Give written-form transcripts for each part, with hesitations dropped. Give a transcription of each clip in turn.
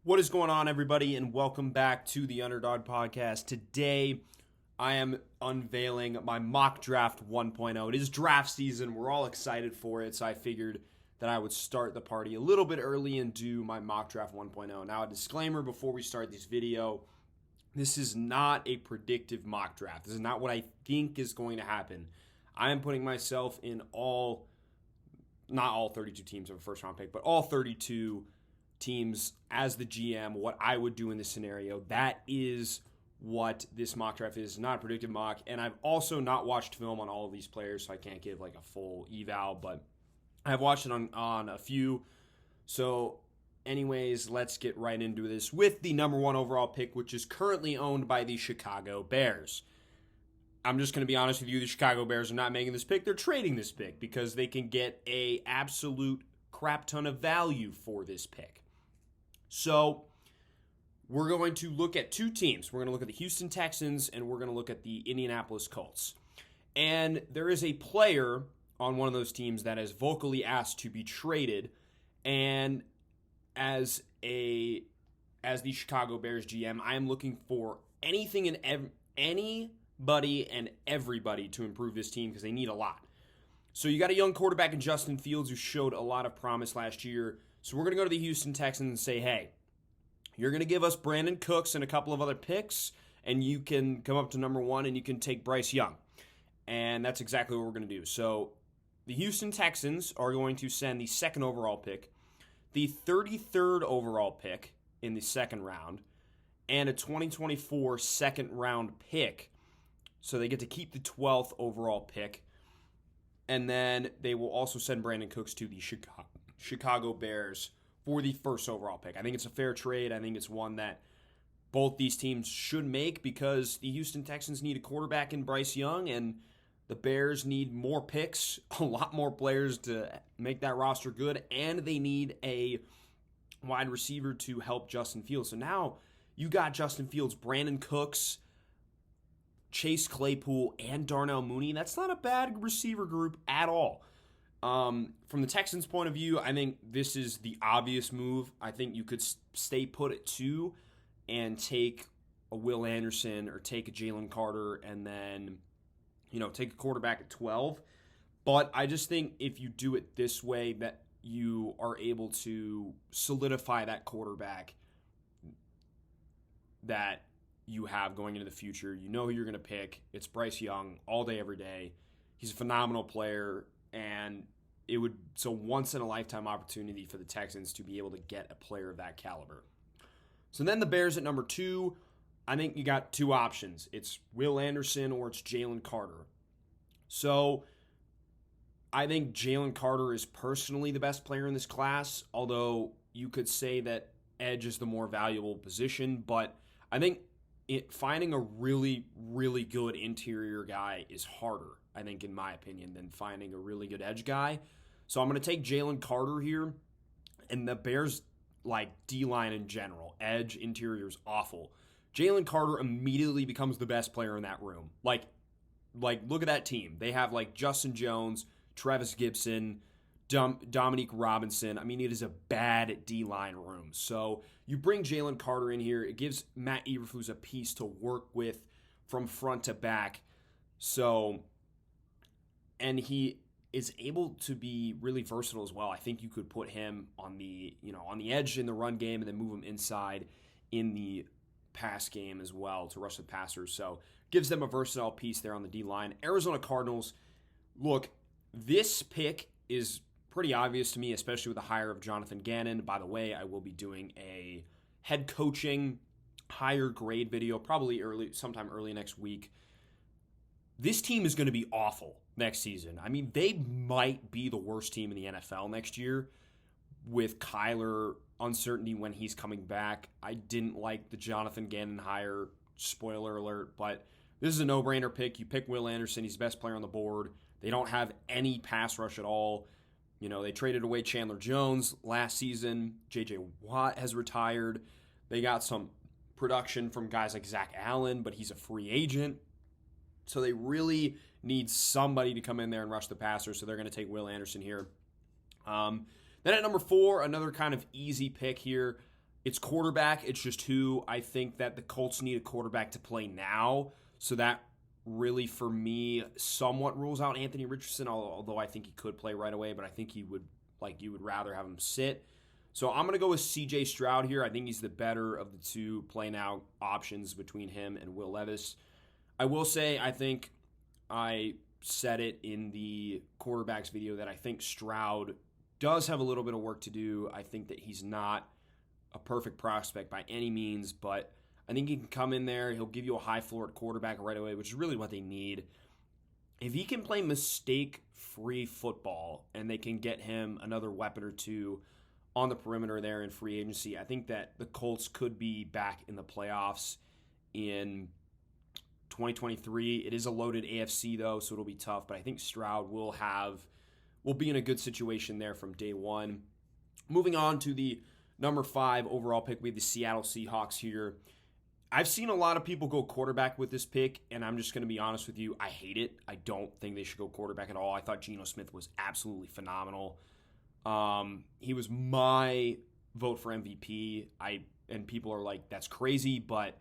What is going on, everybody, and welcome back to the Underdog Podcast. Today, I am unveiling my mock draft 1.0. It is draft season. We're all excited for it, so I figured that I would start the party a little bit early and do my mock draft 1.0. Now, a disclaimer before we start this video, this is not a predictive mock draft. This is not what I think is going to happen. I am putting myself in not all 32 teams of a first-round pick, but all 32 teams as the GM, what I would do in this scenario. That is what this mock draft is, not a predictive mock. And I've also not watched film on all of these players, so I can't give like a full eval, but I've watched it on a few. So anyways, let's get right into this with the number one overall pick, which is currently owned by the Chicago Bears. I'm just going to be honest with you, the Chicago Bears are not making this pick. They're trading this pick because they can get a absolute crap ton of value for this pick. So we're going to look at two teams. We're going to look at the Houston Texans and we're going to look at the Indianapolis Colts. And there is a player on one of those teams that is vocally asked to be traded. And as the Chicago Bears GM, I am looking for anybody and everybody to improve this team because they need a lot. So you got a young quarterback in Justin Fields who showed a lot of promise last year. So we're going to go to the Houston Texans and say, hey, you're going to give us Brandon Cooks and a couple of other picks, and you can come up to number one and you can take Bryce Young. And that's exactly what we're going to do. So the Houston Texans are going to send the second overall pick, the 33rd overall pick in the second round, and a 2024 second round pick. So they get to keep the 12th overall pick. And then they will also send Brandon Cooks to the Chicago Bears for the first overall pick. I think it's a fair trade. I think it's one that both these teams should make because the Houston Texans need a quarterback in Bryce Young, and the Bears need more picks, a lot more players to make that roster good, and they need a wide receiver to help Justin Fields. So now you got Justin Fields, Brandon Cooks, Chase Claypool, and Darnell Mooney. That's not a bad receiver group at all. From the Texans' point of view, I think this is the obvious move. I think you could stay put at 2 and take a Will Anderson or take a Jalen Carter and then, take a quarterback at 12. But I just think if you do it this way, that you are able to solidify that quarterback that you have going into the future. You know who you're going to pick. It's Bryce Young all day, every day. He's a phenomenal player, and it's a once-in-a-lifetime opportunity for the Texans to be able to get a player of that caliber. So then the Bears at number 2, I think you got two options. It's Will Anderson or it's Jalen Carter. So I think Jalen Carter is personally the best player in this class, although you could say that edge is the more valuable position, but I think finding a really, really good interior guy is harder, I think, in my opinion, than finding a really good edge guy. So I'm going to take Jalen Carter here. And the Bears, D-line in general, edge, interior is awful. Jalen Carter immediately becomes the best player in that room. Look at that team. They have, Justin Jones, Travis Gibson, Dominique Robinson. I mean, it is a bad D-line room. So you bring Jalen Carter in here. It gives Matt Eberflus a piece to work with from front to back. So, and he is able to be really versatile as well. I think you could put him on the edge in the run game and then move him inside in the pass game as well to rush the passers. So gives them a versatile piece there on the D-line. Arizona Cardinals, look, this pick is pretty obvious to me, especially with the hire of Jonathan Gannon. By the way, I will be doing a head coaching higher grade video probably sometime early next week. This team is going to be awful next season. I mean, they might be the worst team in the NFL next year with Kyler uncertainty when he's coming back. I didn't like the Jonathan Gannon hire, spoiler alert, but this is a no-brainer pick. You pick Will Anderson. He's the best player on the board. They don't have any pass rush at all. They traded away Chandler Jones last season. J.J. Watt has retired. They got some production from guys like Zach Allen, but he's a free agent. So they really need somebody to come in there and rush the passer, so they're going to take Will Anderson here. Then at number 4, another kind of easy pick here It's quarterback. It's just who I think that the Colts need a quarterback to play now. So that really, for me, somewhat rules out Anthony Richardson, although I think he could play right away, but I think you would rather have him sit. So I'm going to go with C.J. Stroud here. I think he's the better of the two play now options between him and Will Levis. I will say, I think I said it in the quarterbacks video that I think Stroud does have a little bit of work to do. I think that he's not a perfect prospect by any means, but I think he can come in there. He'll give you a high floor at quarterback right away, which is really what they need. If he can play mistake-free football and they can get him another weapon or two on the perimeter there in free agency, I think that the Colts could be back in the playoffs in 2023. It is a loaded AFC, though, so it'll be tough, but I think Stroud will be in a good situation there from day one. Moving on to the number 5 overall pick, we have the Seattle Seahawks here. I've seen a lot of people go quarterback with this pick, and I'm just going to be honest with you. I hate it. I don't think they should go quarterback at all. I thought Geno Smith was absolutely phenomenal. He was my vote for MVP. And people are like, that's crazy, but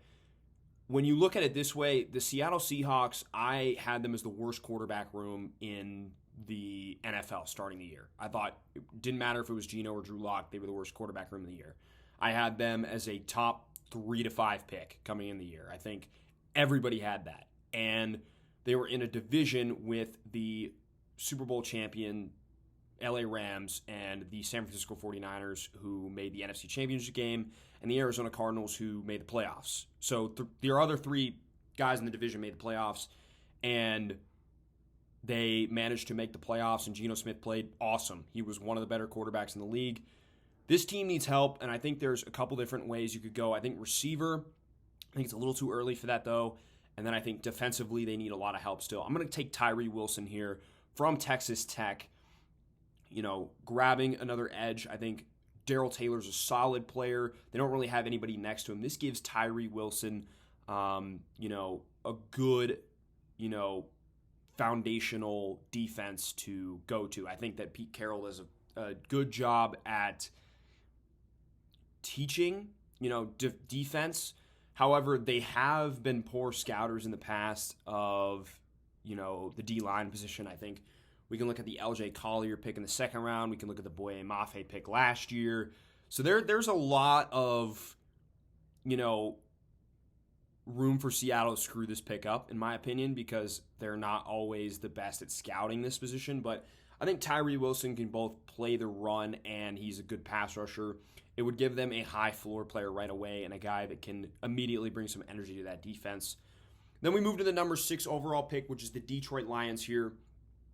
when you look at it this way, the Seattle Seahawks, I had them as the worst quarterback room in the NFL starting the year. I thought it didn't matter if it was Geno or Drew Lock, they were the worst quarterback room of the year. I had them as a top 3 to 5 pick coming in the year. I think everybody had that. And they were in a division with the Super Bowl champion LA Rams and the San Francisco 49ers, who made the NFC Championship game, and the Arizona Cardinals, who made the playoffs. So their other 3 guys in the division made the playoffs, and they managed to make the playoffs, and Geno Smith played awesome. He was one of the better quarterbacks in the league. This team needs help, and I think there's a couple different ways you could go. I think receiver, I think it's a little too early for that, though. And then I think defensively, they need a lot of help still. I'm going to take Tyree Wilson here from Texas Tech. You know, grabbing another edge. I think Darrell Taylor's a solid player. They don't really have anybody next to him. This gives Tyree Wilson, a good, foundational defense to go to. I think that Pete Carroll does a good job at teaching, defense. However, they have been poor scouters in the past of, the D-line position. I think we can look at the LJ Collier pick in the second round. We can look at the Boye Mafe pick last year. So there's a lot of, room for Seattle to screw this pick up, in my opinion, because they're not always the best at scouting this position. But I think Tyree Wilson can both play the run and he's a good pass rusher. It would give them a high floor player right away and a guy that can immediately bring some energy to that defense. Then we move to the number 6 overall pick, which is the Detroit Lions here.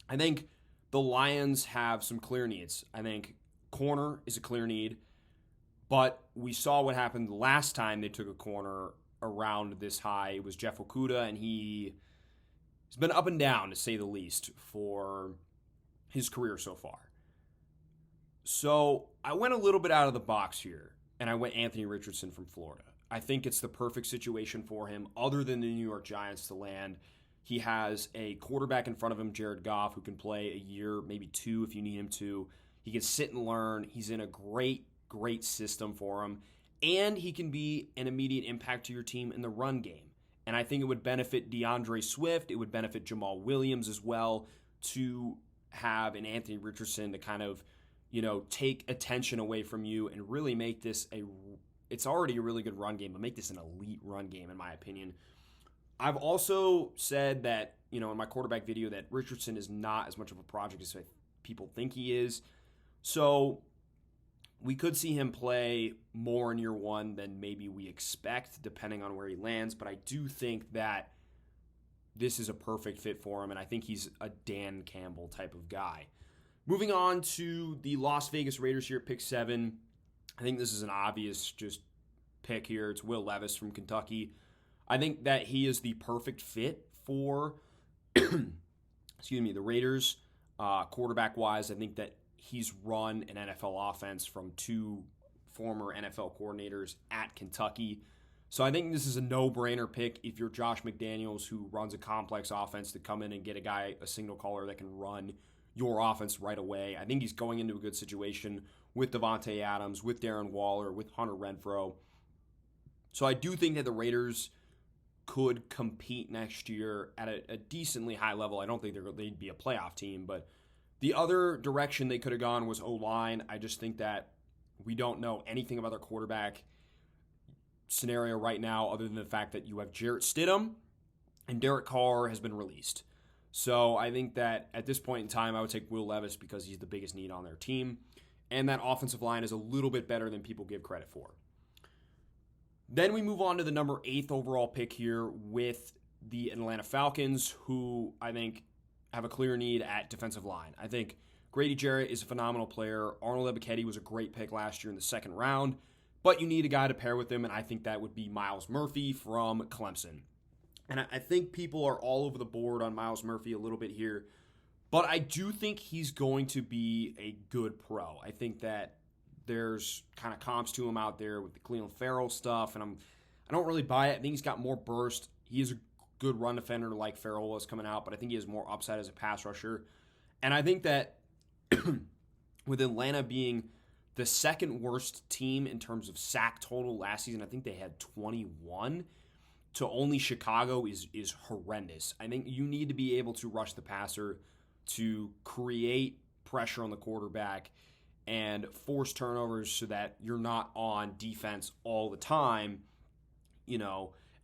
I think the Lions have some clear needs. I think corner is a clear need, but we saw what happened last time they took a corner around this high. It was Jeff Okudah, and he's been up and down, to say the least, for his career so far. So I went a little bit out of the box here, and I went Anthony Richardson from Florida. I think it's the perfect situation for him, other than the New York Giants, to land. He has a quarterback in front of him, Jared Goff, who can play a year, maybe 2 if you need him to. He can sit and learn. He's in a great system for him. And he can be an immediate impact to your team in the run game. And I think it would benefit DeAndre Swift. It would benefit Jamal Williams as well to have an Anthony Richardson to kind of, take attention away from you and really make this it's already a really good run game, but make this an elite run game, in my opinion. I've also said that, in my quarterback video, that Richardson is not as much of a project as people think he is. So we could see him play more in year 1 than maybe we expect, depending on where he lands. But I do think that this is a perfect fit for him, and I think he's a Dan Campbell type of guy. Moving on to the Las Vegas Raiders here at pick 7. I think this is an obvious just pick here. It's Will Levis from Kentucky. I think that he is the perfect fit for the Raiders. Quarterback-wise, I think that he's run an NFL offense from 2 former NFL coordinators at Kentucky. So I think this is a no-brainer pick if you're Josh McDaniels, who runs a complex offense, to come in and get a signal caller that can run your offense right away. I think he's going into a good situation with Devontae Adams, with Darren Waller, with Hunter Renfrow. So I do think that the Raiders could compete next year at a decently high level. I don't think they'd be a playoff team, but the other direction they could have gone was O-line. I just think that we don't know anything about their quarterback scenario right now other than the fact that you have Jarrett Stidham and Derek Carr has been released. So I think that at this point in time, I would take Will Levis because he's the biggest need on their team. And that offensive line is a little bit better than people give credit for. Then we move on to the number 8th overall pick here with the Atlanta Falcons, who I think have a clear need at defensive line. I think Grady Jarrett is a phenomenal player. Arnold Ebiketie was a great pick last year in the second round, but you need a guy to pair with him, and I think that would be Myles Murphy from Clemson. And I think people are all over the board on Myles Murphy a little bit here, but I do think he's going to be a good pro. I think that there's kind of comps to him out there with the Cleveland Farrell stuff, and I don't really buy it. I think he's got more burst. He is a good run defender like Farrell was coming out, but I think he has more upside as a pass rusher. And I think that with Atlanta being the second worst team in terms of sack total last season, I think they had 21, to only Chicago is horrendous. I think you need to be able to rush the passer to create pressure on the quarterback and force turnovers so that you're not on defense all the time,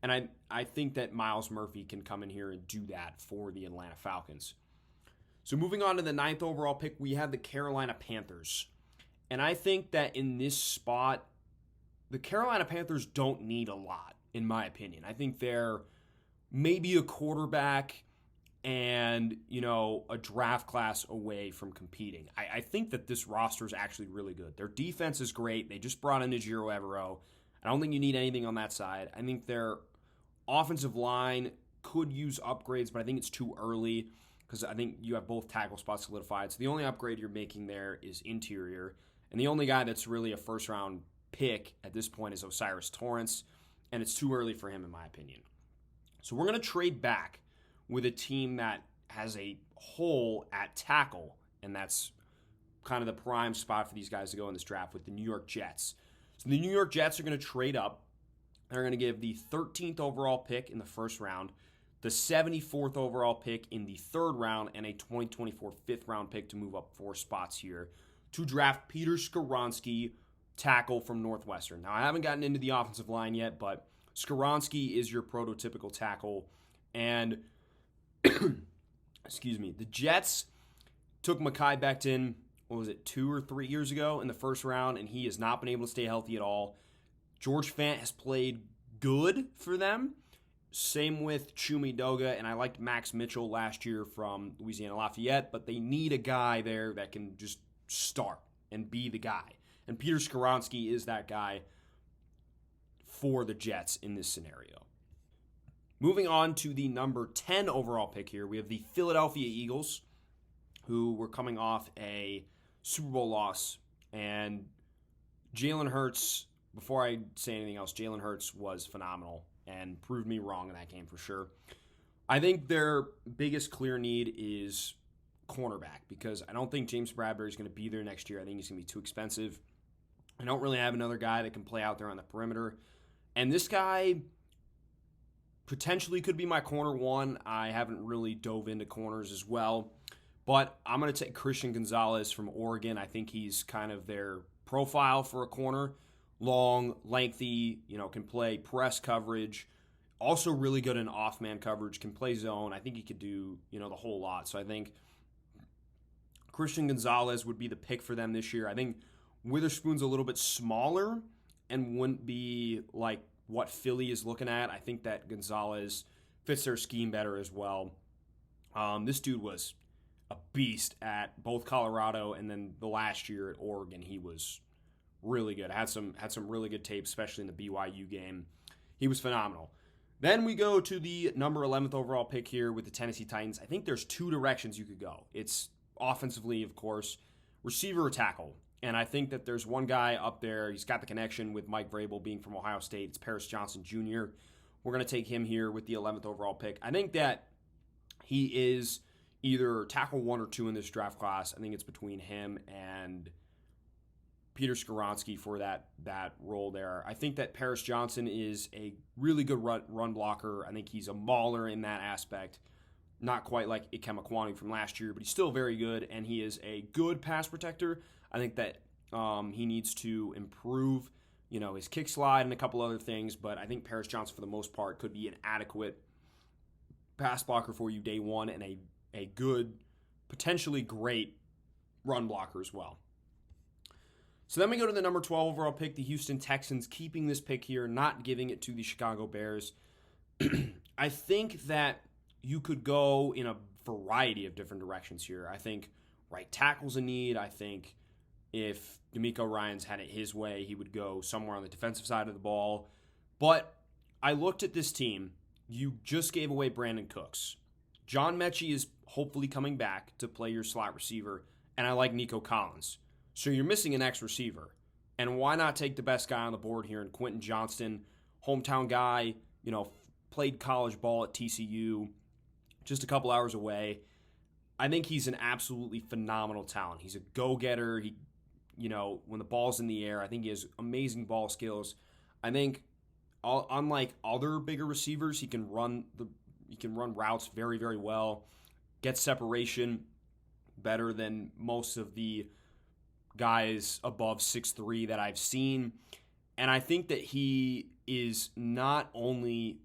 and I think that Myles Murphy can come in here and do that for the Atlanta Falcons. So moving on to the 9th overall pick, we have the Carolina Panthers. And I think that in this spot, the Carolina Panthers don't need a lot, in my opinion. I think they're maybe a quarterback and, a draft class away from competing. I think that this roster is actually really good. Their defense is great. They just brought in Ejiro Evero. I don't think you need anything on that side. I think their offensive line could use upgrades, but I think it's too early because I think you have both tackle spots solidified. So the only upgrade you're making there is interior. And the only guy that's really a first-round pick at this point is Osiris Torrance, and it's too early for him, in my opinion. So we're going to trade back with a team that has a hole at tackle, and that's kind of the prime spot for these guys to go in this draft with the New York Jets. So the New York Jets are going to trade up. They're going to give the 13th overall pick in the first round, the 74th overall pick in the third round, and a 2024 fifth-round pick to move up 4 spots here to draft Peter Skoronski, tackle from Northwestern. Now, I haven't gotten into the offensive line yet, but Skoronski is your prototypical tackle. And, the Jets took Mekhi Becton, 2 or 3 years ago in the first round, and he has not been able to stay healthy at all. George Fant has played good for them. Same with Chumi Doga, and I liked Max Mitchell last year from Louisiana Lafayette, but they need a guy there that can just start and be the guy. And Peter Skoronski is that guy for the Jets in this scenario. Moving on to the number 10 overall pick here, we have the Philadelphia Eagles, who were coming off a Super Bowl loss. And Jalen Hurts, before I say anything else, Jalen Hurts was phenomenal and proved me wrong in that game for sure. I think their biggest clear need is cornerback because I don't think James Bradbury is going to be there next year. I think he's going to be too expensive. I don't really have another guy that can play out there on the perimeter. And this guy potentially could be my corner one. I haven't really dove into corners as well. But I'm going to take Christian Gonzalez from Oregon. I think he's kind of their profile for a corner. Long, lengthy, can play press coverage. Also really good in off-man coverage, can play zone. I think he could do, the whole lot. So I think Christian Gonzalez would be the pick for them this year. I think Witherspoon's a little bit smaller and wouldn't be like what Philly is looking at. I think that Gonzalez fits their scheme better as well. This dude was a beast at both Colorado and then the last year at Oregon. He was really good. Had some really good tape, especially in the BYU game. He was phenomenal. Then we go to the number 11th overall pick here with the Tennessee Titans. I think there's 2 directions you could go. It's offensively, of course, receiver or tackle. And I think that there's one guy up there. He's got the connection with Mike Vrabel being from Ohio State. It's Paris Johnson Jr. We're going to take him here with the 11th overall pick. I think that he is, either tackle 1 or 2 in this draft class. I think it's between him and Peter Skoronski for that role there. I think that Paris Johnson is a really good run blocker. I think he's a mauler in that aspect. Not quite like Ikem Ekwonu from last year, but he's still very good, and he is a good pass protector. I think that he needs to improve, his kick slide and a couple other things, but I think Paris Johnson, for the most part, could be an adequate pass blocker for you day one and a good, potentially great run blocker as well. So then we go to the number 12 overall pick, the Houston Texans, keeping this pick here, not giving it to the Chicago Bears. I think that you could go in a variety of different directions here. I think right tackle's a need. I think if D'Amico Ryans had it his way, he would go somewhere on the defensive side of the ball. But I looked at this team. You just gave away Brandon Cooks. John Mechie is hopefully coming back to play your slot receiver, and I like Nico Collins. So you're missing an X receiver. And why not take the best guy on the board here in Quentin Johnston, hometown guy, played college ball at TCU, just a couple hours away. I think he's an absolutely phenomenal talent. He's a go-getter. He, when the ball's in the air, I think he has amazing ball skills. I think unlike other bigger receivers, he can run routes very, very well, get separation better than most of the guys above 6'3" that I've seen. And I think that he is not only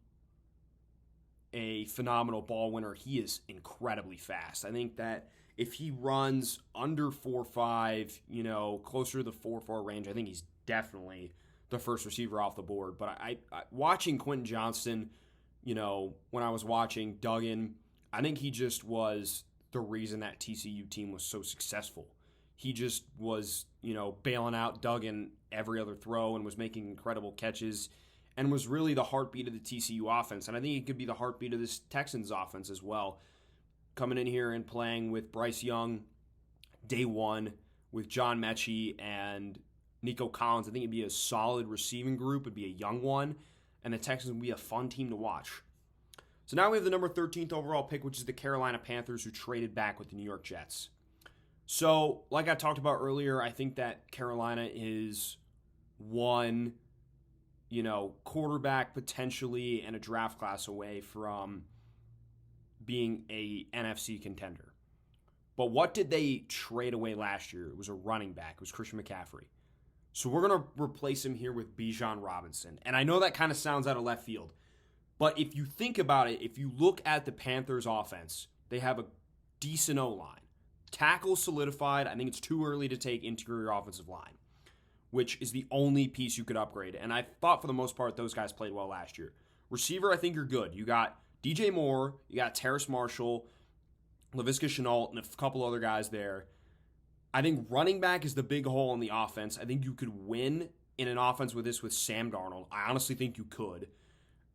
a phenomenal ball winner, he is incredibly fast. I think that if he runs under 4.5, closer to the 4.4 range, I think he's definitely the first receiver off the board. But I watching Quentin Johnston, when I was watching Duggan, I think he just was the reason that TCU team was so successful. He just was, bailing out Duggan every other throw and was making incredible catches and was really the heartbeat of the TCU offense. And I think he could be the heartbeat of this Texans offense as well. Coming in here and playing with Bryce Young day one, with John Mechie and Nico Collins, I think it'd be a solid receiving group. It'd be a young one, and the Texans would be a fun team to watch. So now we have the number 13th overall pick, which is the Carolina Panthers, who traded back with the New York Jets. So, like I talked about earlier, I think that Carolina is one, quarterback potentially and a draft class away from being a NFC contender. But what did they trade away last year? It was a running back. It was Christian McCaffrey. So we're going to replace him here with Bijan Robinson. And I know that kind of sounds out of left field. But if you think about it, if you look at the Panthers offense, they have a decent O-line. Tackle solidified. I think it's too early to take interior offensive line, which is the only piece you could upgrade. And I thought for the most part those guys played well last year. Receiver, I think you're good. You got DJ Moore, you got Terrace Marshall, Laviska Shenault, and a couple other guys there. I think running back is the big hole in the offense. I think you could win in an offense with Sam Darnold. I honestly think you could.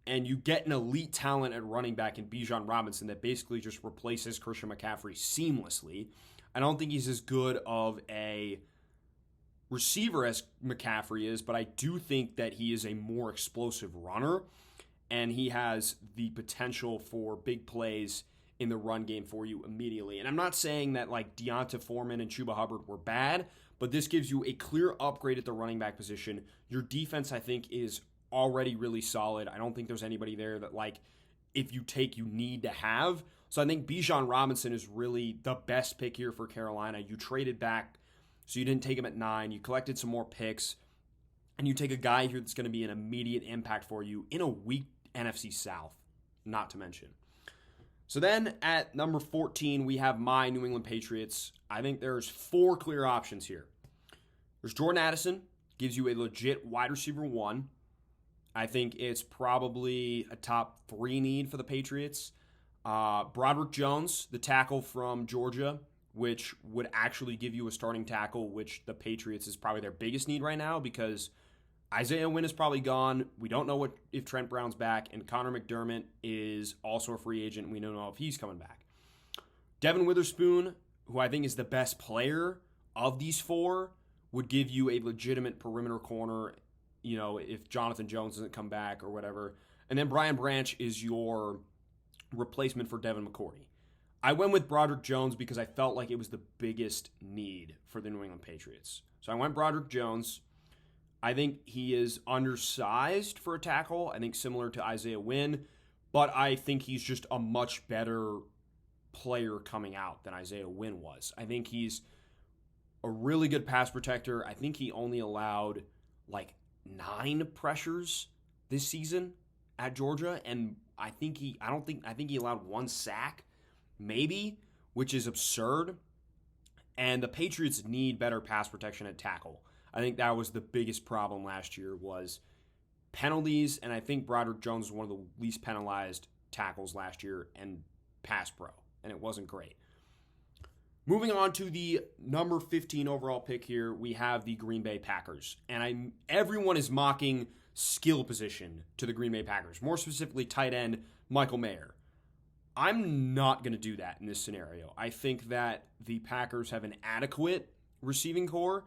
And you get an elite talent at running back in Bijan Robinson that basically just replaces Christian McCaffrey seamlessly. I don't think he's as good of a receiver as McCaffrey is, but I do think that he is a more explosive runner, and he has the potential for big plays in the run game for you immediately. And I'm not saying that like Deonta Foreman and Chuba Hubbard were bad, but this gives you a clear upgrade at the running back position. Your defense, I think, is already really solid. I don't think there's anybody there that if you take, you need to have. So I think Bijan Robinson is really the best pick here for Carolina. You traded back, so you didn't take him at 9. You collected some more picks, and you take a guy here that's going to be an immediate impact for you in a weak NFC South, not to mention. So then at number 14, we have my New England Patriots. I think there's 4 clear options here. There's Jordan Addison, gives you a legit wide receiver 1. I think it's probably a top 3 need for the Patriots. Broderick Jones, the tackle from Georgia, which would actually give you a starting tackle, which the Patriots is probably their biggest need right now because Isaiah Wynn is probably gone. We don't know if Trent Brown's back, and Connor McDermott is also a free agent. We don't know if he's coming back. Devin Witherspoon, who I think is the best player of these 4, would give you a legitimate perimeter corner, if Jonathan Jones doesn't come back or whatever. And then Brian Branch is your replacement for Devin McCourty. I went with Broderick Jones because I felt like it was the biggest need for the New England Patriots. So I went Broderick Jones. I think he is undersized for a tackle. I think similar to Isaiah Wynn, but I think he's just a much better player coming out than Isaiah Wynn was. I think he's a really good pass protector. I think he only allowed like 9 pressures this season at Georgia, and I think he allowed 1 sack, maybe, which is absurd. And the Patriots need better pass protection at tackle. I think that was the biggest problem last year was penalties, and I think Broderick Jones was one of the least penalized tackles last year and pass pro, and it wasn't great. Moving on to the number 15 overall pick here, we have the Green Bay Packers. And everyone is mocking skill position to the Green Bay Packers, more specifically tight end Michael Mayer. I'm not going to do that in this scenario. I think that the Packers have an adequate receiving core.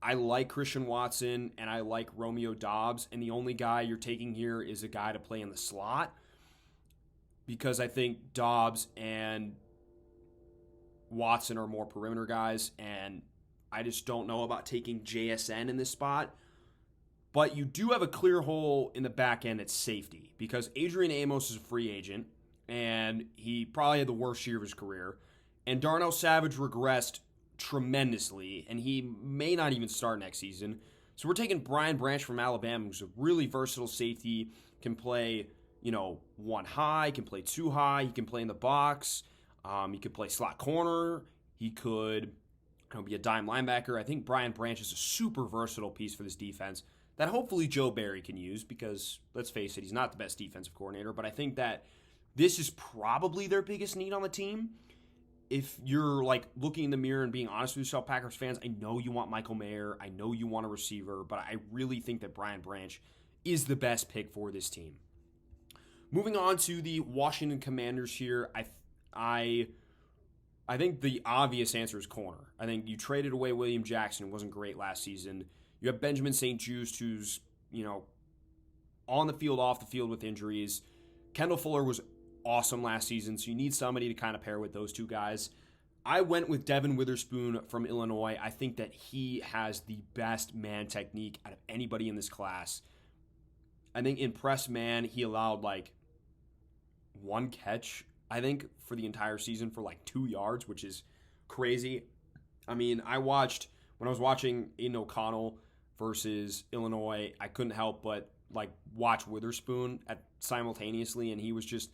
I like Christian Watson and I like Romeo Doubs, and the only guy you're taking here is a guy to play in the slot because I think Doubs and Watson are more perimeter guys, and I just don't know about taking JSN in this spot. But you do have a clear hole in the back end at safety because Adrian Amos is a free agent, and he probably had the worst year of his career. And Darnell Savage regressed tremendously, and he may not even start next season. So we're taking Brian Branch from Alabama, who's a really versatile safety, can play, 1 high, can play 2 high, he can play in the box. He could play slot corner. He could be a dime linebacker. I think Brian Branch is a super versatile piece for this defense that hopefully Joe Barry can use because, let's face it, he's not the best defensive coordinator, but I think that this is probably their biggest need on the team. If you're looking in the mirror and being honest with yourself, Packers fans, I know you want Michael Mayer. I know you want a receiver, but I really think that Brian Branch is the best pick for this team. Moving on to the Washington Commanders here, I think the obvious answer is corner. I think you traded away William Jackson, who wasn't great last season. You have Benjamin St-Juste, who's, on the field, off the field with injuries. Kendall Fuller was awesome last season, so you need somebody to kind of pair with those two guys. I went with Devin Witherspoon from Illinois. I think that he has the best man technique out of anybody in this class. I think in press man, he allowed 1 catch, I think, for the entire season for 2 yards, which is crazy. I mean, when I was watching Aiden O'Connell versus Illinois, I couldn't help but watch Witherspoon simultaneously, and he was just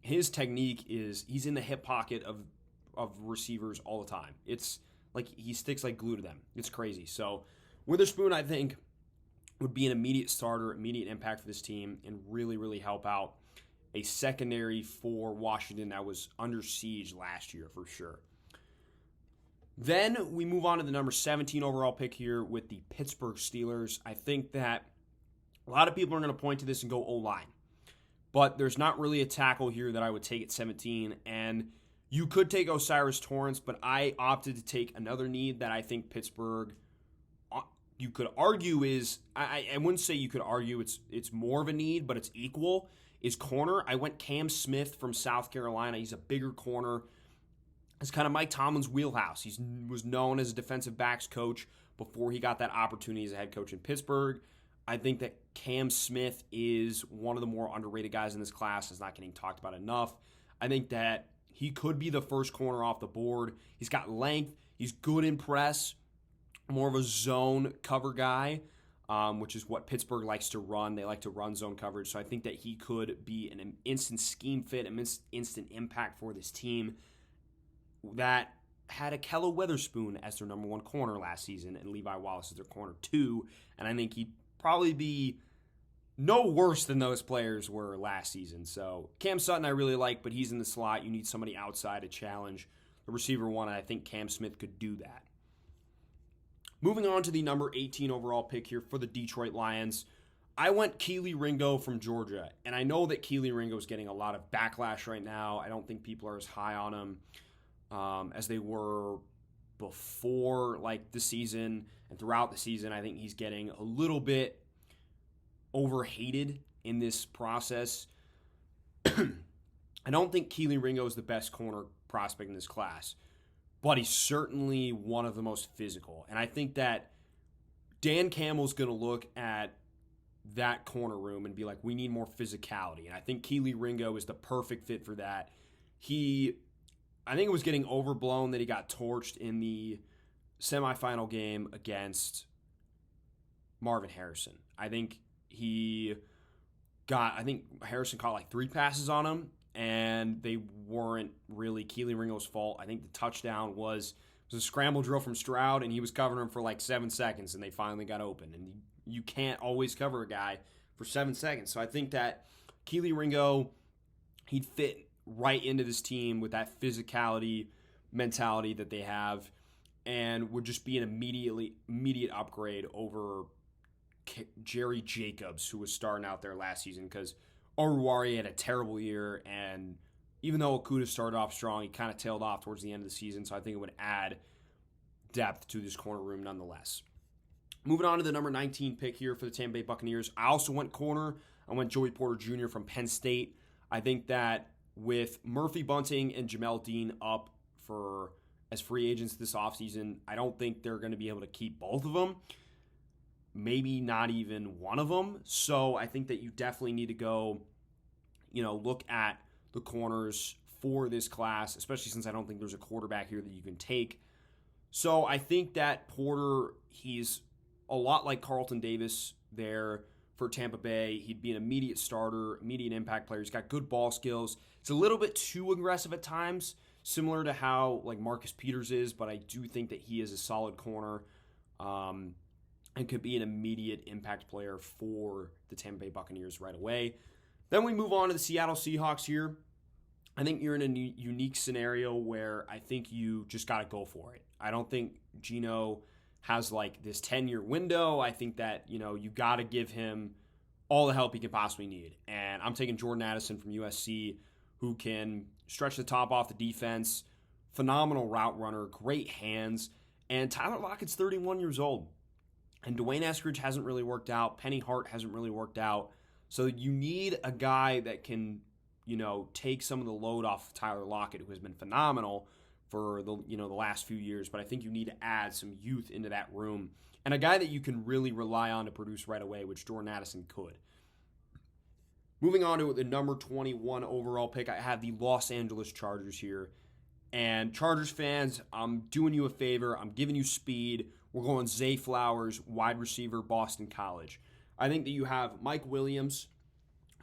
his technique is he's in the hip pocket of receivers all the time. It's he sticks like glue to them. It's crazy. So Witherspoon, I think, would be an immediate starter, immediate impact for this team, and really, really help out a secondary for Washington that was under siege last year for sure. Then we move on to the number 17 overall pick here with the Pittsburgh Steelers. I think that a lot of people are going to point to this and go O-line. But there's not really a tackle here that I would take at 17. And you could take Osiris Torrance, but I opted to take another need that I think Pittsburgh, you could argue is, I wouldn't say you could argue it's more of a need, but it's equal, is corner. I went Cam Smith from South Carolina. He's a bigger corner. It's kind of Mike Tomlin's wheelhouse. He was known as a defensive backs coach before he got that opportunity as a head coach in Pittsburgh. I think that Cam Smith is one of the more underrated guys in this class. Is not getting talked about enough. I think that he could be the first corner off the board. He's got length. He's good in press. More of a zone cover guy, which is what Pittsburgh likes to run. They like to run zone coverage. So I think that he could be an instant scheme fit, an instant impact for this team that had Akella Witherspoon as their number 1 corner last season and Levi Wallace as their corner 2. And I think he'd probably be no worse than those players were last season. So Cam Sutton I really like, but he's in the slot. You need somebody outside to challenge the receiver 1, and I think Cam Smith could do that. Moving on to the number 18 overall pick here for the Detroit Lions, I went Kelee Ringo from Georgia, and I know that Kelee Ringo is getting a lot of backlash right now. I don't think people are as high on him as they were before the season and throughout the season. I think he's getting a little bit overhated in this process. I don't think Kelee Ringo is the best corner prospect in this class, but he's certainly one of the most physical. And I think that Dan Campbell's going to look at that corner room and be like, we need more physicality. And I think Kelee Ringo is the perfect fit for that. I think it was getting overblown that he got torched in the semifinal game against Marvin Harrison. I think Harrison caught like 3 passes on him, and they weren't really Kelee Ringo's fault. I think the touchdown was a scramble drill from Stroud, and he was covering him for like 7 seconds, and they finally got open. And you can't always cover a guy for 7 seconds. So I think that Kelee Ringo, he'd fit right into this team with that physicality mentality that they have, and would just be an immediate upgrade over Jerry Jacobs, who was starting out there last season, because Oruwariye had a terrible year, and even though Okudah started off strong, he kind of tailed off towards the end of the season, so I think it would add depth to this corner room nonetheless. Moving on to the number 19 pick here for the Tampa Bay Buccaneers, I also went corner. I went Joey Porter Jr. from Penn State. I think that with Murphy Bunting and Jamel Dean up as free agents this offseason, I don't think they're going to be able to keep both of them. Maybe not even one of them. So I think that you definitely need to go, look at the corners for this class, especially since I don't think there's a quarterback here that you can take. So I think that Porter, he's a lot like Carlton Davis there for Tampa Bay. He'd be an immediate starter, immediate impact player. He's got good ball skills. It's a little bit too aggressive at times, similar to how like Marcus Peters is, but I do think that he is a solid corner and could be an immediate impact player for the Tampa Bay Buccaneers right away. Then we move on to the Seattle Seahawks here. I think you're in a unique scenario where I think you just got to go for it. I don't think Geno has like this 10-year window. I think that, you got to give him all the help he can possibly need. And I'm taking Jordan Addison from USC, who can stretch the top off the defense, phenomenal route runner, great hands, and Tyler Lockett's 31 years old. And Dwayne Eskridge hasn't really worked out. Penny Hart hasn't really worked out. So you need a guy that can, take some of the load off of Tyler Lockett, who has been phenomenal for the last few years. But I think you need to add some youth into that room, and a guy that you can really rely on to produce right away, which Jordan Addison could. Moving on to the number 21 overall pick, I have the Los Angeles Chargers here. And Chargers fans, I'm doing you a favor. I'm giving you speed. We're going Zay Flowers, wide receiver, Boston College. I think that you have Mike Williams,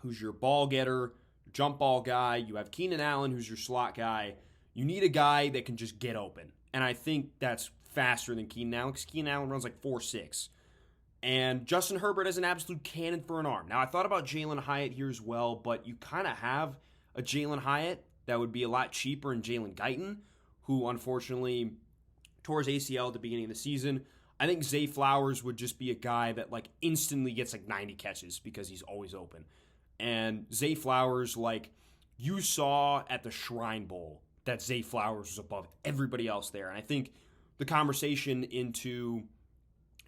who's your ball getter, jump ball guy. You have Keenan Allen, who's your slot guy. You need a guy that can just get open. And I think that's faster than Keenan Allen, because Keenan Allen runs like 4.6. And Justin Herbert has an absolute cannon for an arm. Now, I thought about Jalen Hyatt here as well, but you kind of have a Jalen Hyatt that would be a lot cheaper in Jalen Guyton, who unfortunately tore his ACL at the beginning of the season. I think Zay Flowers would just be a guy that like instantly gets like 90 catches because he's always open. And Zay Flowers, like you saw at the Shrine Bowl, that Zay Flowers was above everybody else there. And I think the conversation into,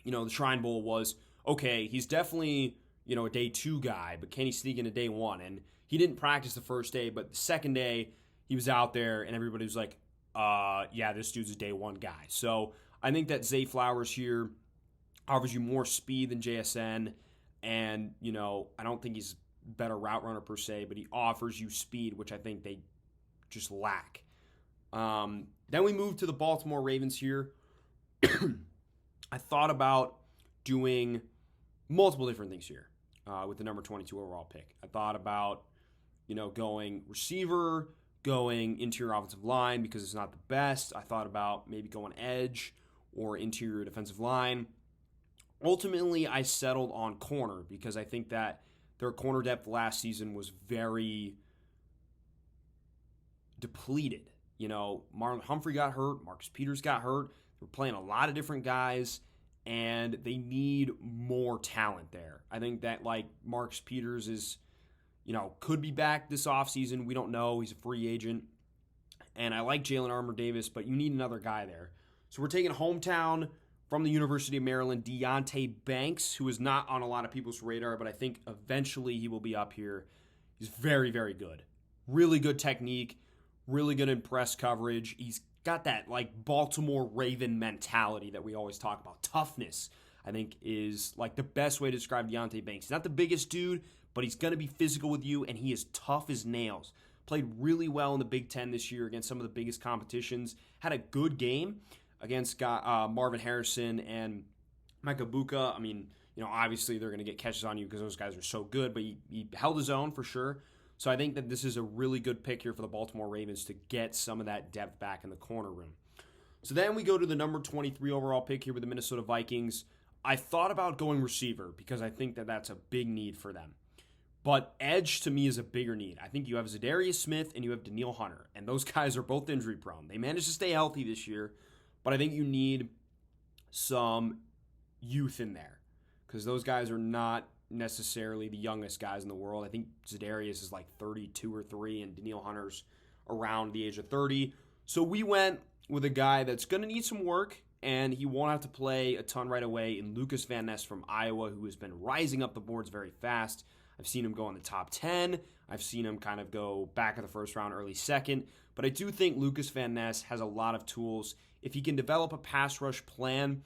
the Shrine Bowl was, okay, he's definitely, a day 2 guy, but can he sneak into day 1? And he didn't practice the first day, but the second day he was out there and everybody was like, yeah, this dude's a day 1 guy. So I think that Zay Flowers here offers you more speed than JSN. And, I don't think he's a better route runner per se, but he offers you speed, which I think they just lack. Then we move to the Baltimore Ravens here. I thought about doing multiple different things here with the number 22 overall pick. I thought about, going receiver, going interior offensive line because it's not the best. I thought about maybe going edge or interior defensive line. Ultimately, I settled on corner because I think that their corner depth last season was very depleted. Marlon Humphrey got hurt. Marcus Peters got hurt. They're playing a lot of different guys, and they need more talent there. I think that, Marcus Peters is, could be back this offseason. We don't know. He's a free agent. And I like Jalen Armour-Davis, but you need another guy there. So we're taking hometown from the University of Maryland, Deonte Banks, who is not on a lot of people's radar, but I think eventually he will be up here. He's very, very good. Really good technique, really good in press coverage. He's got that like Baltimore Raven mentality that we always talk about. Toughness, I think, is like the best way to describe Deonte Banks. He's not the biggest dude, but he's going to be physical with you, and he is tough as nails. Played really well in the Big Ten this year against some of the biggest competitions. Had a good game against Marvin Harrison and Micah Buka. I mean, obviously they're going to get catches on you because those guys are so good, but he held his own for sure. So I think that this is a really good pick here for the Baltimore Ravens to get some of that depth back in the corner room. So then we go to the number 23 overall pick here with the Minnesota Vikings. I thought about going receiver because I think that that's a big need for them. But edge to me is a bigger need. I think you have Zadarius Smith and you have Danielle Hunter, and those guys are both injury prone. They managed to stay healthy this year, but I think you need some youth in there because those guys are not necessarily the youngest guys in the world. I think Zadarius is like 32 or 3, and Danielle Hunter's around the age of 30. So we went with a guy that's going to need some work, and he won't have to play a ton right away in Lucas Van Ness from Iowa, who has been rising up the boards very fast. I've seen him go in the top 10. I've seen him kind of go back in the first round, early second. But I do think Lucas Van Ness has a lot of tools. If he can develop a pass rush plan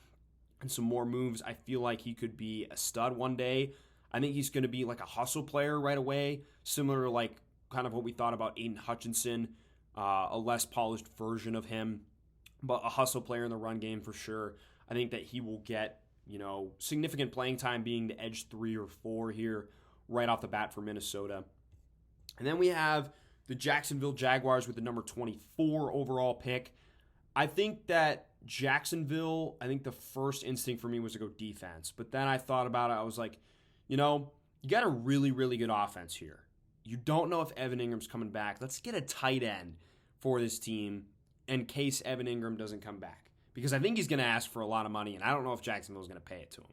and some more moves, I feel like he could be a stud one day. I think he's going to be like a hustle player right away, similar to like kind of what we thought about Aiden Hutchinson, a less polished version of him, but a hustle player in the run game for sure. I think that he will get, significant playing time being the edge 3 or 4 here right off the bat for Minnesota. And then we have the Jacksonville Jaguars with the number 24 overall pick. I think that Jacksonville, the first instinct for me was to go defense. But then I thought about it. I was like, you got a really, really good offense here. You don't know if Evan Ingram's coming back. Let's get a tight end for this team in case Evan Ingram doesn't come back. Because I think he's going to ask for a lot of money, and I don't know if Jacksonville's going to pay it to him.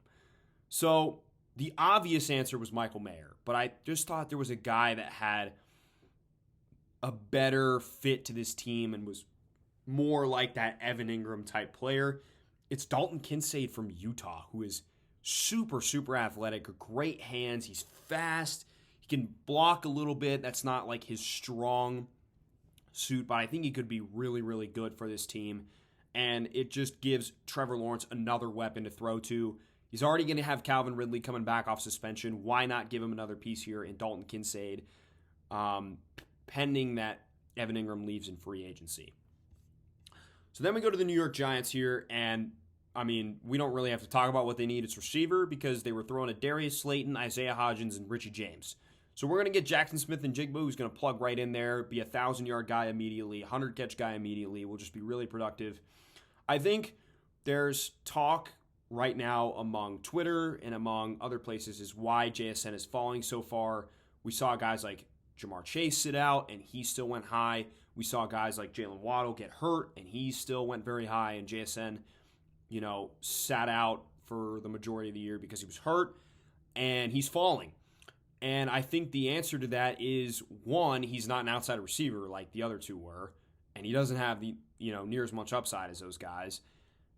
So the obvious answer was Michael Mayer, but I just thought there was a guy that had a better fit to this team and was more like that Evan Ingram type player. It's Dalton Kincaid from Utah, who is super, super athletic, great hands. He's fast. He can block a little bit. That's not like his strong suit, but I think he could be really, really good for this team. And it just gives Trevor Lawrence another weapon to throw to. He's already going to have Calvin Ridley coming back off suspension. Why not give him another piece here in Dalton Kincaid, pending that Evan Ingram leaves in free agency? So then we go to the New York Giants here, and we don't really have to talk about what they need. It's receiver because they were throwing at Darius Slayton, Isaiah Hodgins, and Richie James. So we're going to get Jackson Smith and Jigba, who's going to plug right in there, be a 1,000-yard guy immediately, 100-catch guy immediately. Will just be really productive. I think there's talk right now among Twitter and among other places is why JSN is falling so far. We saw guys like Jamar Chase sit out, and he still went high. We saw guys like Jalen Waddle get hurt, and he still went very high. And JSN, sat out for the majority of the year because he was hurt, and he's falling. And I think the answer to that is, one, he's not an outside receiver like the other two were, and he doesn't have the near as much upside as those guys.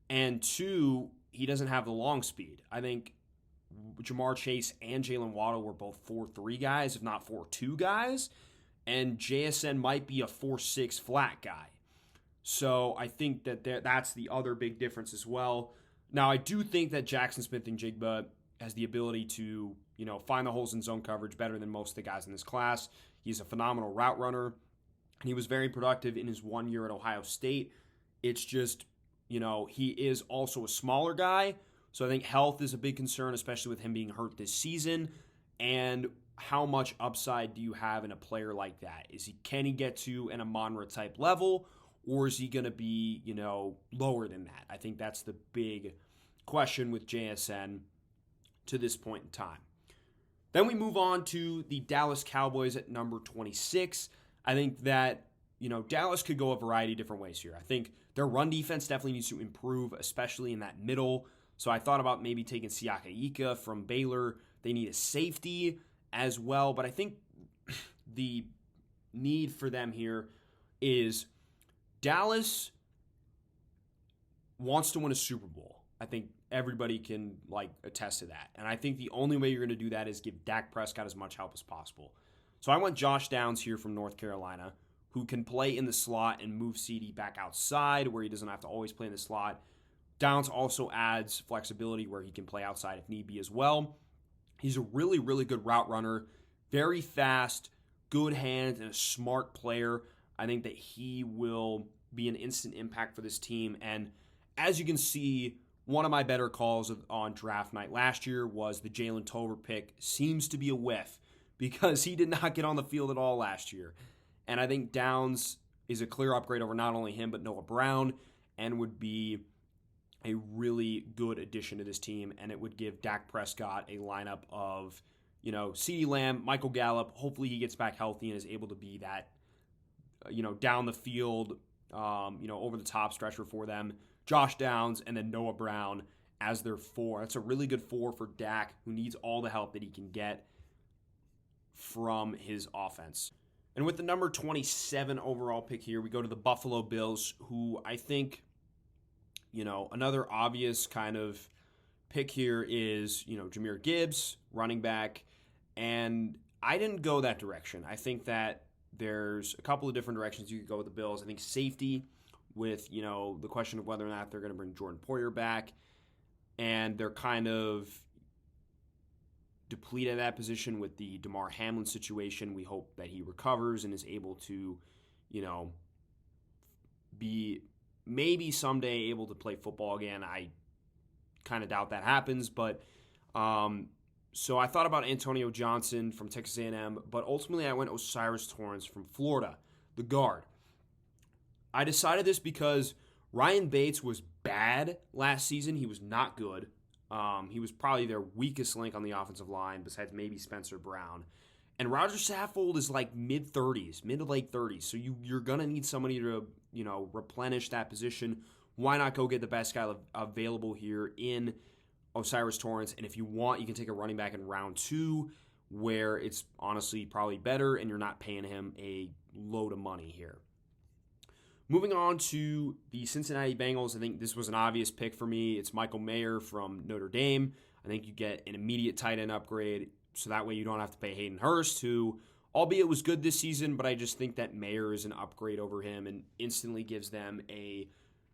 And two, he doesn't have the long speed. I think Jamar Chase and Jalen Waddle were both 4.3 guys, if not 4.2 guys, and JSN might be a 4.6 flat guy. So I think that that's the other big difference as well. Now, I do think that Jackson Smith and Jigba has the ability to, find the holes in zone coverage better than most of the guys in this class. He's a phenomenal route runner, and he was very productive in his 1 year at Ohio State. It's just, he is also a smaller guy, so I think health is a big concern, especially with him being hurt this season. And how much upside do you have in a player like that? Can he get to an Amon-Ra type level, or is he going to be, lower than that? I think that's the big question with JSN to this point in time. Then we move on to the Dallas Cowboys at number 26. I think that, Dallas could go a variety of different ways here. I think their run defense definitely needs to improve, especially in that middle. So I thought about maybe taking Siaka Ika from Baylor. They need a safety as well. But I think the need for them here is Dallas wants to win a Super Bowl. I think everybody can attest to that. And I think the only way you're going to do that is give Dak Prescott as much help as possible. So I went Josh Downs here from North Carolina, who can play in the slot and move CD back outside where he doesn't have to always play in the slot. Downs also adds flexibility where he can play outside if need be as well. He's a really, really good route runner, very fast, good hands, and a smart player. I think that he will be an instant impact for this team. And as you can see, one of my better calls on draft night last year was the Jalen Tolbert pick. Seems to be a whiff because he did not get on the field at all last year. And I think Downs is a clear upgrade over not only him but Noah Brown and would be a really good addition to this team, and it would give Dak Prescott a lineup of, CeeDee Lamb, Michael Gallup. Hopefully he gets back healthy and is able to be that, down the field, over the top stretcher for them. Josh Downs and then Noah Brown as their 4. That's a really good 4 for Dak, who needs all the help that he can get from his offense. And with the number 27 overall pick here, we go to the Buffalo Bills, who I think, another obvious kind of pick here is, Jahmyr Gibbs, running back. And I didn't go that direction. I think that there's a couple of different directions you could go with the Bills. I think safety with, the question of whether or not they're going to bring Jordan Poyer back. And they're kind of depleted that position with the Damar Hamlin situation. We hope that he recovers and is able to, be maybe someday able to play football again. I kind of doubt that happens, but so I thought about Antonio Johnson from Texas A&M, but ultimately I went O'Cyrus Torrence from Florida, the guard. I decided this because Ryan Bates was bad last season. He was not good. He was probably their weakest link on the offensive line besides maybe Spencer Brown. And Roger Saffold is like mid to late 30s. So you're going to need somebody to, replenish that position. Why not go get the best guy available here in O'Cyrus Torrence? And if you want, you can take a running back in round 2 where it's honestly probably better and you're not paying him a load of money here. Moving on to the Cincinnati Bengals, I think this was an obvious pick for me. It's Michael Mayer from Notre Dame. I think you get an immediate tight end upgrade, so that way you don't have to pay Hayden Hurst, who, albeit was good this season, but I just think that Mayer is an upgrade over him and instantly gives them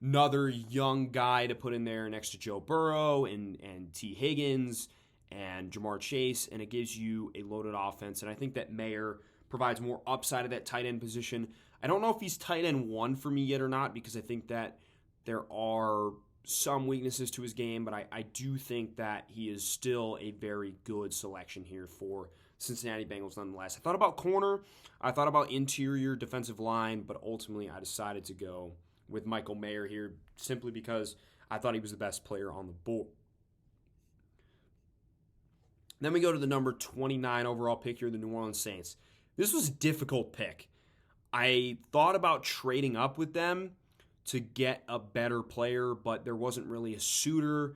another young guy to put in there next to Joe Burrow and T. Higgins and Jamar Chase, and it gives you a loaded offense. And I think that Mayer provides more upside at that tight end position. I don't know if he's tight end 1 for me yet or not, because I think that there are some weaknesses to his game, but I do think that he is still a very good selection here for Cincinnati Bengals nonetheless. I thought about corner, I thought about interior defensive line, but ultimately I decided to go with Michael Mayer here simply because I thought he was the best player on the board. Then we go to the number 29 overall pick here, the New Orleans Saints. This was a difficult pick. I thought about trading up with them to get a better player, but there wasn't really a suitor.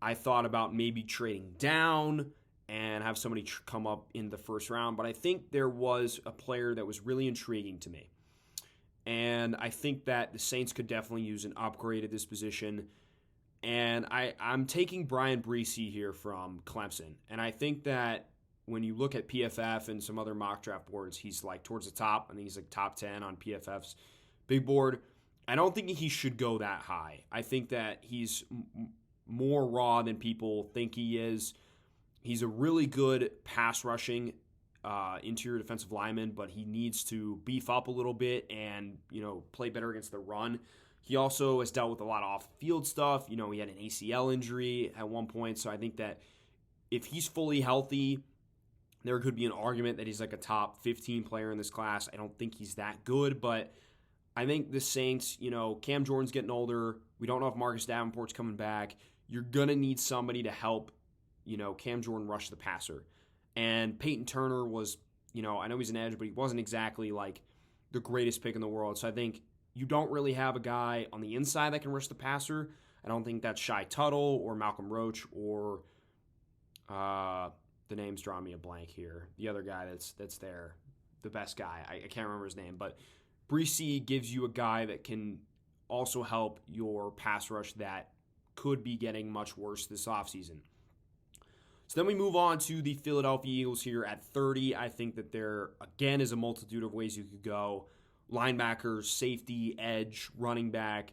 I thought about maybe trading down and have somebody come up in the first round, but I think there was a player that was really intriguing to me. And I think that the Saints could definitely use an upgrade at this position. And I'm taking Brian Bresee here from Clemson. And I think that when you look at PFF and some other mock draft boards, he's like towards the top. I think he's like top 10 on PFF's big board. I don't think he should go that high. I think that he's more raw than people think he is. He's a really good pass rushing interior defensive lineman, but he needs to beef up a little bit and, play better against the run. He also has dealt with a lot of off-field stuff. He had an ACL injury at one point, so I think that if he's fully healthy, there could be an argument that he's like a top 15 player in this class. I don't think he's that good, but I think the Saints, Cam Jordan's getting older. We don't know if Marcus Davenport's coming back. You're going to need somebody to help, Cam Jordan rush the passer. And Peyton Turner was, I know he's an edge, but he wasn't exactly like the greatest pick in the world. So I think you don't really have a guy on the inside that can rush the passer. I don't think that's Shai Tuttle or Malcolm Roach or the name's drawing me a blank here. The other guy that's there, the best guy. I can't remember his name, but Bresee gives you a guy that can also help your pass rush that could be getting much worse this offseason. So then we move on to the Philadelphia Eagles here at 30. I think that there, again, is a multitude of ways you could go. Linebackers, safety, edge, running back.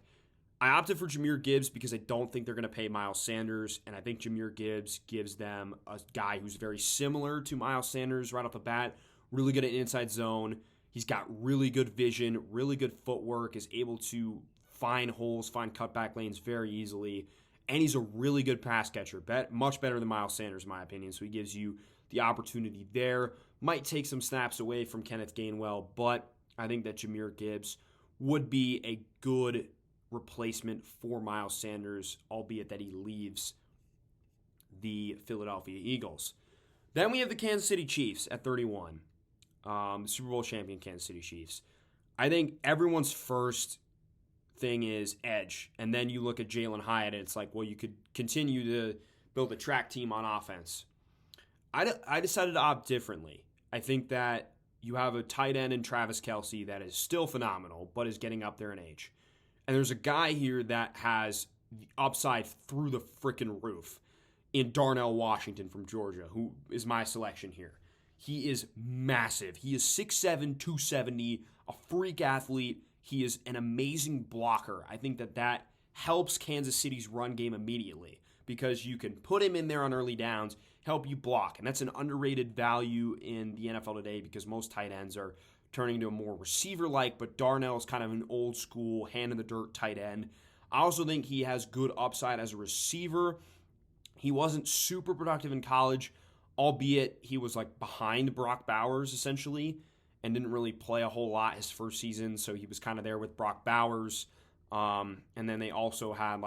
I opted for Jahmyr Gibbs because I don't think they're going to pay Miles Sanders, and I think Jahmyr Gibbs gives them a guy who's very similar to Miles Sanders right off the bat, really good at inside zone. He's got really good vision, really good footwork, is able to find holes, find cutback lanes very easily, and he's a really good pass catcher, much better than Miles Sanders in my opinion, so he gives you the opportunity there. Might take some snaps away from Kenneth Gainwell, but I think that Jahmyr Gibbs would be a good replacement for Miles Sanders, albeit that he leaves the Philadelphia Eagles. Then we have the Kansas City Chiefs at 31, the Super Bowl champion Kansas City Chiefs. I think everyone's first thing is edge, and then you look at Jalen Hyatt, and it's like, well, you could continue to build a track team on offense. I decided to opt differently. I think that you have a tight end in Travis Kelce that is still phenomenal, but is getting up there in age. And there's a guy here that has the upside through the freaking roof in Darnell Washington from Georgia, who is my selection here. He is massive. He is 6'7", 270, a freak athlete. He is an amazing blocker. I think that helps Kansas City's run game immediately because you can put him in there on early downs, help you block. And that's an underrated value in the NFL today because most tight ends are turning to a more receiver-like, but Darnell's kind of an old-school, hand-in-the-dirt tight end. I also think he has good upside as a receiver. He wasn't super productive in college, albeit he was like behind Brock Bowers, essentially, and didn't really play a whole lot his first season, so he was kind of there with Brock Bowers. And then they also had,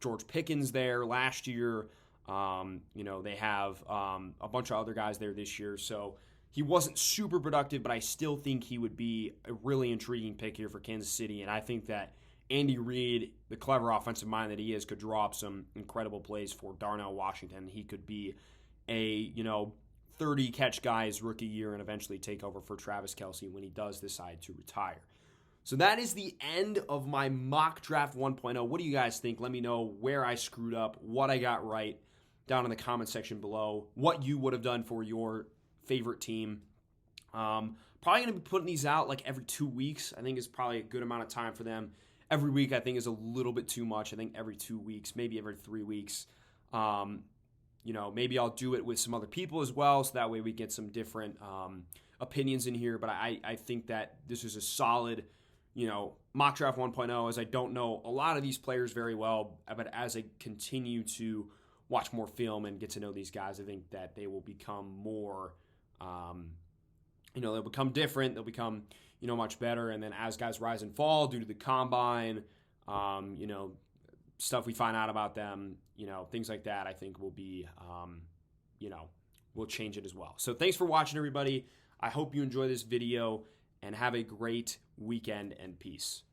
George Pickens there last year. They have a bunch of other guys there this year, so he wasn't super productive, but I still think he would be a really intriguing pick here for Kansas City, and I think that Andy Reid, the clever offensive mind that he is, could draw up some incredible plays for Darnell Washington. He could be a, 30-catch guy his rookie year and eventually take over for Travis Kelce when he does decide to retire. So that is the end of my mock draft 1.0. What do you guys think? Let me know where I screwed up, what I got right down in the comment section below, what you would have done for your favorite team. Probably going to be putting these out like every 2 weeks. I think is probably a good amount of time for them. Every week I think is a little bit too much. I think every 2 weeks, maybe every 3 weeks. Maybe I'll do it with some other people as well, so that way we get some different opinions in here. But I think that this is a solid, mock draft 1.0, as I don't know a lot of these players very well, but as I continue to watch more film and get to know these guys, I think that they will become more, they'll become different. They'll become, much better. And then as guys rise and fall due to the combine, stuff we find out about them, things like that, I think will be, will change it as well. So thanks for watching, everybody. I hope you enjoy this video and have a great weekend and peace.